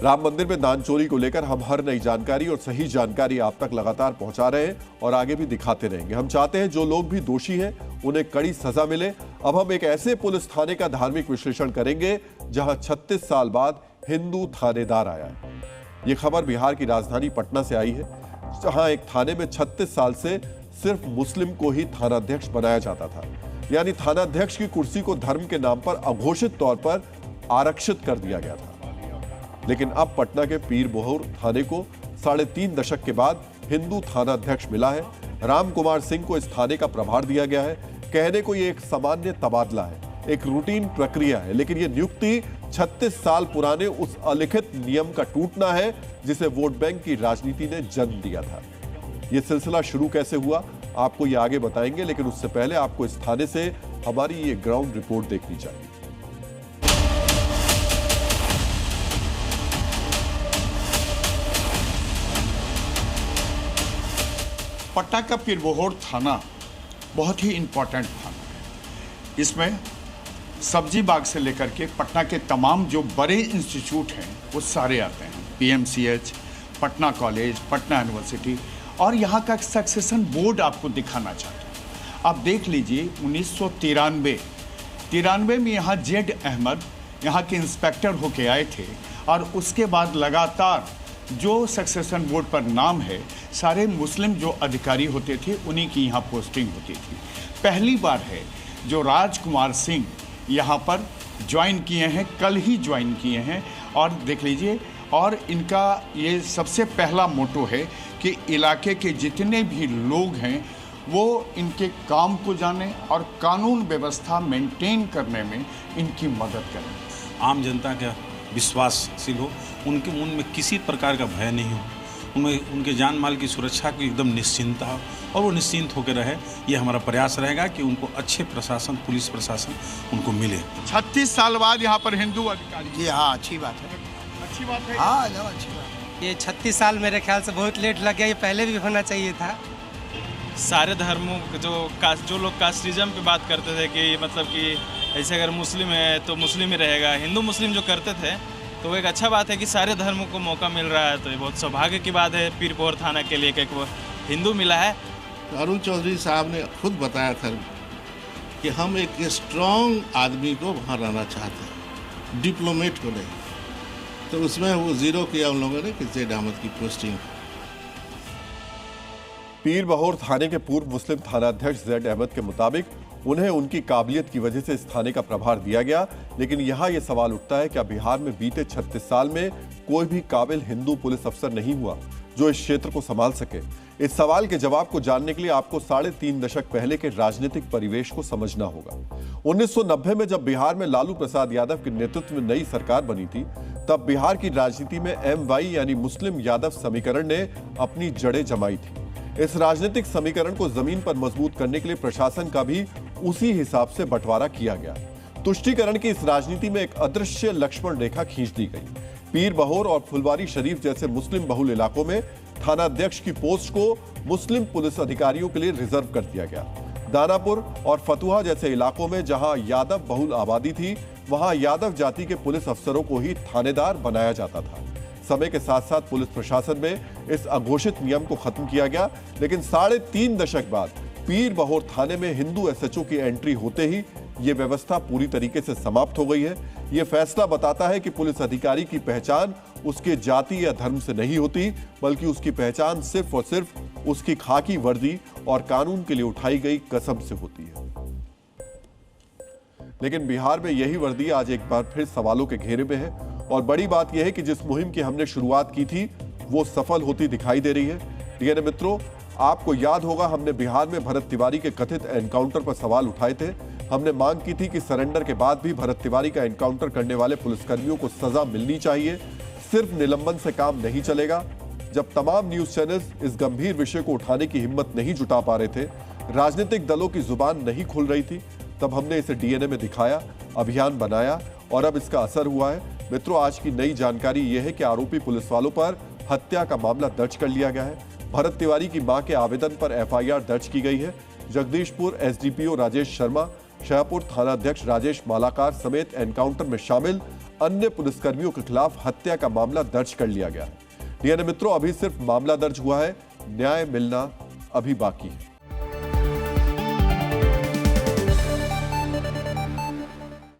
राम मंदिर में दान चोरी को लेकर हम हर नई जानकारी और सही जानकारी आप तक लगातार पहुंचा रहे हैं और आगे भी दिखाते रहेंगे। हम चाहते हैं जो लोग भी दोषी हैं उन्हें कड़ी सजा मिले। अब हम एक ऐसे पुलिस थाने का धार्मिक विश्लेषण करेंगे जहां 36 साल बाद हिंदू थानेदार आया है। यह खबर बिहार की राजधानी पटना से आई है, जहां एक थाने में 36 साल से सिर्फ मुस्लिम को ही थानाध्यक्ष बनाया जाता था। यानी थानाध्यक्ष की कुर्सी को धर्म के नाम पर अघोषित तौर पर आरक्षित कर दिया गया था। लेकिन अब पटना के पीर बहोर थाने को 3.5 दशक के बाद हिंदू थानाध्यक्ष मिला है। राम कुमार सिंह को इस थाने का प्रभार दिया गया है। कहने को यह एक सामान्य तबादला है, एक रूटीन प्रक्रिया है, लेकिन यह नियुक्ति 36 साल पुराने उस अलिखित नियम का टूटना है जिसे वोट बैंक की राजनीति ने जन्म दिया था। यह सिलसिला शुरू कैसे हुआ आपको ये आगे बताएंगे, लेकिन उससे पहले आपको इस थाने से हमारी ये ग्राउंड रिपोर्ट देखनी चाहिए। पटना का पीर बहोर थाना बहुत ही इम्पोर्टेंट थाना है। इसमें सब्जी बाग से लेकर के पटना के तमाम जो बड़े इंस्टीट्यूट हैं वो सारे आते हैं। PMCH, Patna college, Patna university, और यहाँ का सक्सेशन बोर्ड आपको दिखाना चाहता हूँ। आप देख लीजिए 1993 में यहाँ जेड अहमद यहाँ के इंस्पेक्टर होके आए थे और उसके बाद लगातार जो सक्सेशन बोर्ड पर नाम है सारे मुस्लिम जो अधिकारी होते थे उन्हीं की यहाँ पोस्टिंग होती थी। पहली बार है जो राजकुमार सिंह यहाँ पर ज्वाइन किए हैं, कल ही ज्वाइन किए हैं। और देख लीजिए, और इनका ये सबसे पहला मोटो है कि इलाके के जितने भी लोग हैं वो इनके काम को जाने और कानून व्यवस्था मेंटेन करने में इनकी मदद करें। आम जनता का विश्वासशील हो, उनके मन में किसी प्रकार का भय नहीं हो, उनमें उनके जान माल की सुरक्षा की एकदम निश्चिंतता हो और वो निश्चिंत होकर रहे। ये हमारा प्रयास रहेगा कि उनको अच्छे प्रशासन, पुलिस प्रशासन उनको मिले। 36 साल बाद यहाँ पर हिंदू अधिकारी। जी हाँ, अच्छी बात है। अच्छी बात है। हाँ, एकदम अच्छी बात है। ये 36 साल मेरे ख्याल से बहुत लेट लग गया, ये पहले भी होना चाहिए था। सारे धर्मों जो लोग कास्टिज्म पे बात करते थे कि मतलब कि ऐसे अगर मुस्लिम है तो मुस्लिम ही रहेगा, हिंदू मुस्लिम जो करते थे, तो वो एक अच्छा बात है कि सारे धर्मों को मौका मिल रहा है। तो ये बहुत सौभाग्य की बात है पीर बहोर थाना के लिए कि वो हिंदू मिला है। अरुण चौधरी साहब ने खुद बताया था कि हम एक स्ट्रॉन्ग आदमी को वहाँ रहना चाहते हैं, डिप्लोमेट को नहीं। तो उसमें वो जीरो किया उन लोगों ने कि जेड अहमद की पोस्टिंग। पीर बहोर थाने के पूर्व मुस्लिम थानाध्यक्ष जेड अहमद के मुताबिक उन्हें उनकी काबिलियत की वजह से इस थाने का प्रभार दिया गया। लेकिन यहाँ यह सवाल उठता है कि बिहार में बीते 36 साल में कोई भी काबिल हिंदू पुलिस अफसर नहीं हुआ जो इस क्षेत्र को संभाल सके। इस सवाल के जवाब को जानने के लिए आपको 3.5 दशक पहले के राजनीतिक परिवेश को समझना होगा। 1990 में जब बिहार में लालू प्रसाद यादव के नेतृत्व में नई सरकार बनी थी, तब बिहार की राजनीति में MY यानी मुस्लिम यादव समीकरण ने अपनी जड़ें जमाई थी। इस राजनीतिक समीकरण को जमीन पर मजबूत करने के लिए प्रशासन का भी उसी हिसाब से बंटवारा किया गया। तुष्टीकरण की इस राजनीति में एक अदृश्य लक्ष्मण रेखा खींच दी गई। पीर बहोर और फुलवारी शरीफ जैसे मुस्लिम बहुल इलाकों में थानाध्यक्ष की पोस्ट को मुस्लिम पुलिस अधिकारियों के लिए रिजर्व कर दिया गया। दानापुर और फतुहा जैसे इलाकों में जहां यादव बहुल आबादी थी, वहां यादव जाति के पुलिस अफसरों को ही थानेदार बनाया जाता था। समय के साथ साथ पुलिस प्रशासन में इस अघोषित नियम को खत्म किया गया। लेकिन 3.5 दशक बाद पीर बहोर थाने में हिंदू SHO की एंट्री होते ही यह व्यवस्था पूरी तरीके से समाप्त हो गई है। यह फैसला बताता है कि पुलिस अधिकारी की पहचान उसके जाति या धर्म से नहीं होती, बल्कि उसकी पहचान सिर्फ और सिर्फ उसकी खाकी वर्दी और कानून के लिए उठाई गई कसम से होती है। लेकिन बिहार में यही वर्दी आज एक बार फिर सवालों के घेरे में है और बड़ी बात यह है कि जिस मुहिम की हमने शुरुआत की थी वो सफल होती दिखाई दे रही है। डीएनए मित्रों, आपको याद होगा हमने बिहार में भरत तिवारी के कथित एनकाउंटर पर सवाल उठाए थे। हमने मांग की थी कि सरेंडर के बाद भी भरत तिवारी का एनकाउंटर करने वाले पुलिसकर्मियों को सजा मिलनी चाहिए। सिर्फ निलंबन से काम नहीं चलेगा। जब तमाम न्यूज चैनल्स इस गंभीर विषय को उठाने की हिम्मत नहीं जुटा पा रहे थे, राजनीतिक दलों की जुबान नहीं खुल रही थी, तब हमने इसे डीएनए में दिखाया, अभियान बनाया और अब इसका असर हुआ है। मित्रों, आज की नई जानकारी यह है कि आरोपी पुलिस वालों पर हत्या का मामला दर्ज कर लिया गया है। भरत तिवारी की मां के आवेदन पर एफआईआर दर्ज की गई है। जगदीशपुर एसडीपीओ राजेश शर्मा, शाहपुर थानाध्यक्ष राजेश मालाकार समेत एनकाउंटर में शामिल अन्य पुलिसकर्मियों के खिलाफ हत्या का मामला दर्ज कर लिया गया है। डीएनए मित्रों, अभी सिर्फ मामला दर्ज हुआ है, न्याय मिलना अभी बाकी है।